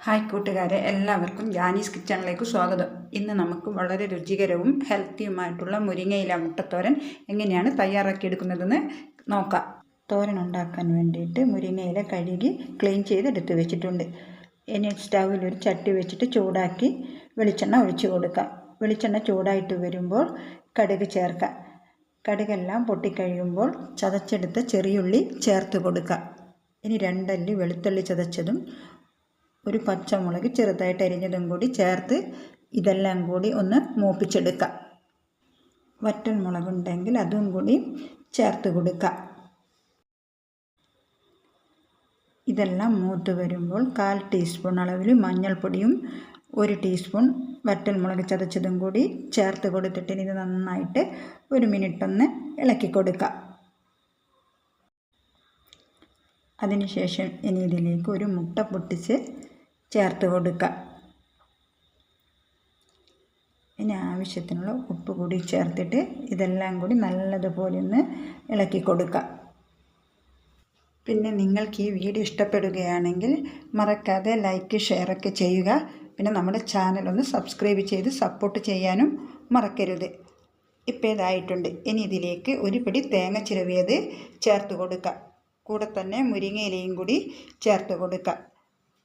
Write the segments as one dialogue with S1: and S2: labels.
S1: Hi കൂട്ടുകാരെ, എല്ലാവർക്കും ജാനീസ് കിച്ചണിലേക്ക് സ്വാഗതം. ഇന്ന് നമുക്ക് വളരെ രുചികരവും ഹെൽത്തിയുമായിട്ടുള്ള മുരിങ്ങയില മുട്ടത്തോരൻ എങ്ങനെയാണ് തയ്യാറാക്കിയെടുക്കുന്നതെന്ന് നോക്കാം. തോരൻ ഉണ്ടാക്കാൻ വേണ്ടിയിട്ട് മുരിങ്ങയില കഴുകി ക്ലീൻ ചെയ്ത് എടുത്ത് വെച്ചിട്ടുണ്ട്. ഇനി സ്റ്റൗവിൽ ഒരു ചട്ടി വെച്ചിട്ട് ചൂടാക്കി വെളിച്ചെണ്ണ ഒഴിച്ചു കൊടുക്കാം. വെളിച്ചെണ്ണ ചൂടായിട്ട് വരുമ്പോൾ കടുക് ചേർക്കാം. കടുകെല്ലാം പൊട്ടിക്കഴിയുമ്പോൾ ചതച്ചെടുത്ത ചെറിയുള്ളി ചേർത്ത് കൊടുക്കാം. ഇനി 2 അല്ലി വെളുത്തുള്ളി ചതച്ചതും ഒരു പച്ചമുളക് ചെറുതായിട്ട് അരിഞ്ഞതും കൂടി ചേർത്ത് ഇതെല്ലാം കൂടി ഒന്ന് മൂപ്പിച്ചെടുക്കാം. വറ്റൽ മുളകുണ്ടെങ്കിൽ അതും കൂടി ചേർത്ത് കൊടുക്കാം. ഇതെല്ലാം മൂത്ത് വരുമ്പോൾ 1/4 ടീസ്പൂൺ അളവിൽ മഞ്ഞൾപ്പൊടിയും 1 ടീസ്പൂൺ വറ്റൽ മുളക് ചതച്ചതും കൂടി ചേർത്ത് കൊടുത്തിട്ട് ഇത് നന്നായിട്ട് 1 മിനിറ്റ് ഒന്ന് ഇളക്കി കൊടുക്കാം. അതിനുശേഷം ഇനി ഇതിലേക്ക് ഒരു മുട്ട പൊട്ടിച്ച് ചേർത്ത് കൊടുക്കാം. ഇനി ആവശ്യത്തിനുള്ള ഉപ്പ് കൂടി ചേർത്തിട്ട് ഇതെല്ലാം കൂടി നല്ലതുപോലെ ഒന്ന് ഇളക്കി കൊടുക്കാം. പിന്നെ നിങ്ങൾക്ക് ഈ വീഡിയോ ഇഷ്ടപ്പെടുകയാണെങ്കിൽ മറക്കാതെ ലൈക്ക് ഷെയറൊക്കെ ചെയ്യുക. പിന്നെ നമ്മുടെ ചാനൽ ഒന്ന് സബ്സ്ക്രൈബ് ചെയ്ത് സപ്പോർട്ട് ചെയ്യാനും മറക്കരുത്. ഇപ്പോൾ ഇതായിട്ടുണ്ട്. ഇനി ഇതിലേക്ക് ഒരു പിടി തേങ്ങ ചിരവിയത് ചേർത്ത് കൊടുക്കുക. കൂടെ തന്നെ മുരിങ്ങയിലയും കൂടി ചേർത്ത് കൊടുക്കുക.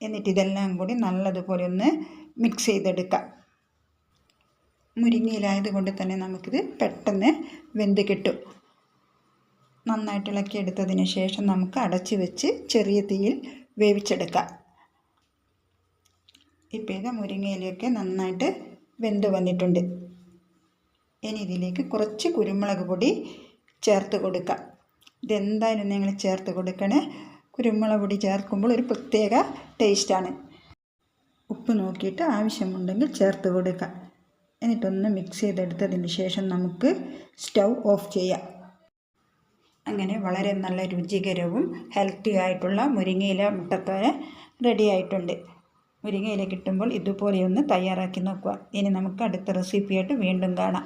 S1: എന്നിട്ട് ഇതെല്ലാം കൂടി നല്ലതുപോലെ ഒന്ന് മിക്സ് ചെയ്തെടുക്കാം. മുരിങ്ങയിലായത് കൊണ്ട് തന്നെ നമുക്കിത് പെട്ടെന്ന് വെന്ത് കിട്ടും. നന്നായിട്ട് ഇളക്കിയെടുത്തതിന് ശേഷം നമുക്ക് അടച്ച് വെച്ച് ചെറിയ തീയിൽ വേവിച്ചെടുക്കാം. ഇപ്പോൾ ഇത് മുരിങ്ങയിലയൊക്കെ നന്നായിട്ട് വെന്ത് വന്നിട്ടുണ്ട്. ഇനി ഇതിലേക്ക് കുറച്ച് കുരുമുളക് പൊടി ചേർത്ത് കൊടുക്കാം. ഇതെന്തായാലും നിങ്ങൾ ചേർത്ത് കൊടുക്കണേ. കുരുമുളക് പൊടി ചേർക്കുമ്പോൾ ഒരു പ്രത്യേക ടേസ്റ്റാണ്. ഉപ്പ് നോക്കിയിട്ട് ആവശ്യമുണ്ടെങ്കിൽ ചേർത്ത് കൊടുക്കുക. എന്നിട്ടൊന്ന് മിക്സ് ചെയ്തെടുത്തതിന് ശേഷം നമുക്ക് സ്റ്റൗ ഓഫ് ചെയ്യാം. അങ്ങനെ വളരെ നല്ല രുചികരവും ഹെൽത്തി ആയിട്ടുള്ള മുരിങ്ങയില മുട്ടത്തോരൻ റെഡി ആയിട്ടുണ്ട്. മുരിങ്ങയില കിട്ടുമ്പോൾ ഇതുപോലെയൊന്ന് തയ്യാറാക്കി നോക്കുക. ഇനി നമുക്ക് അടുത്ത റെസിപ്പിയായിട്ട് വീണ്ടും കാണാം.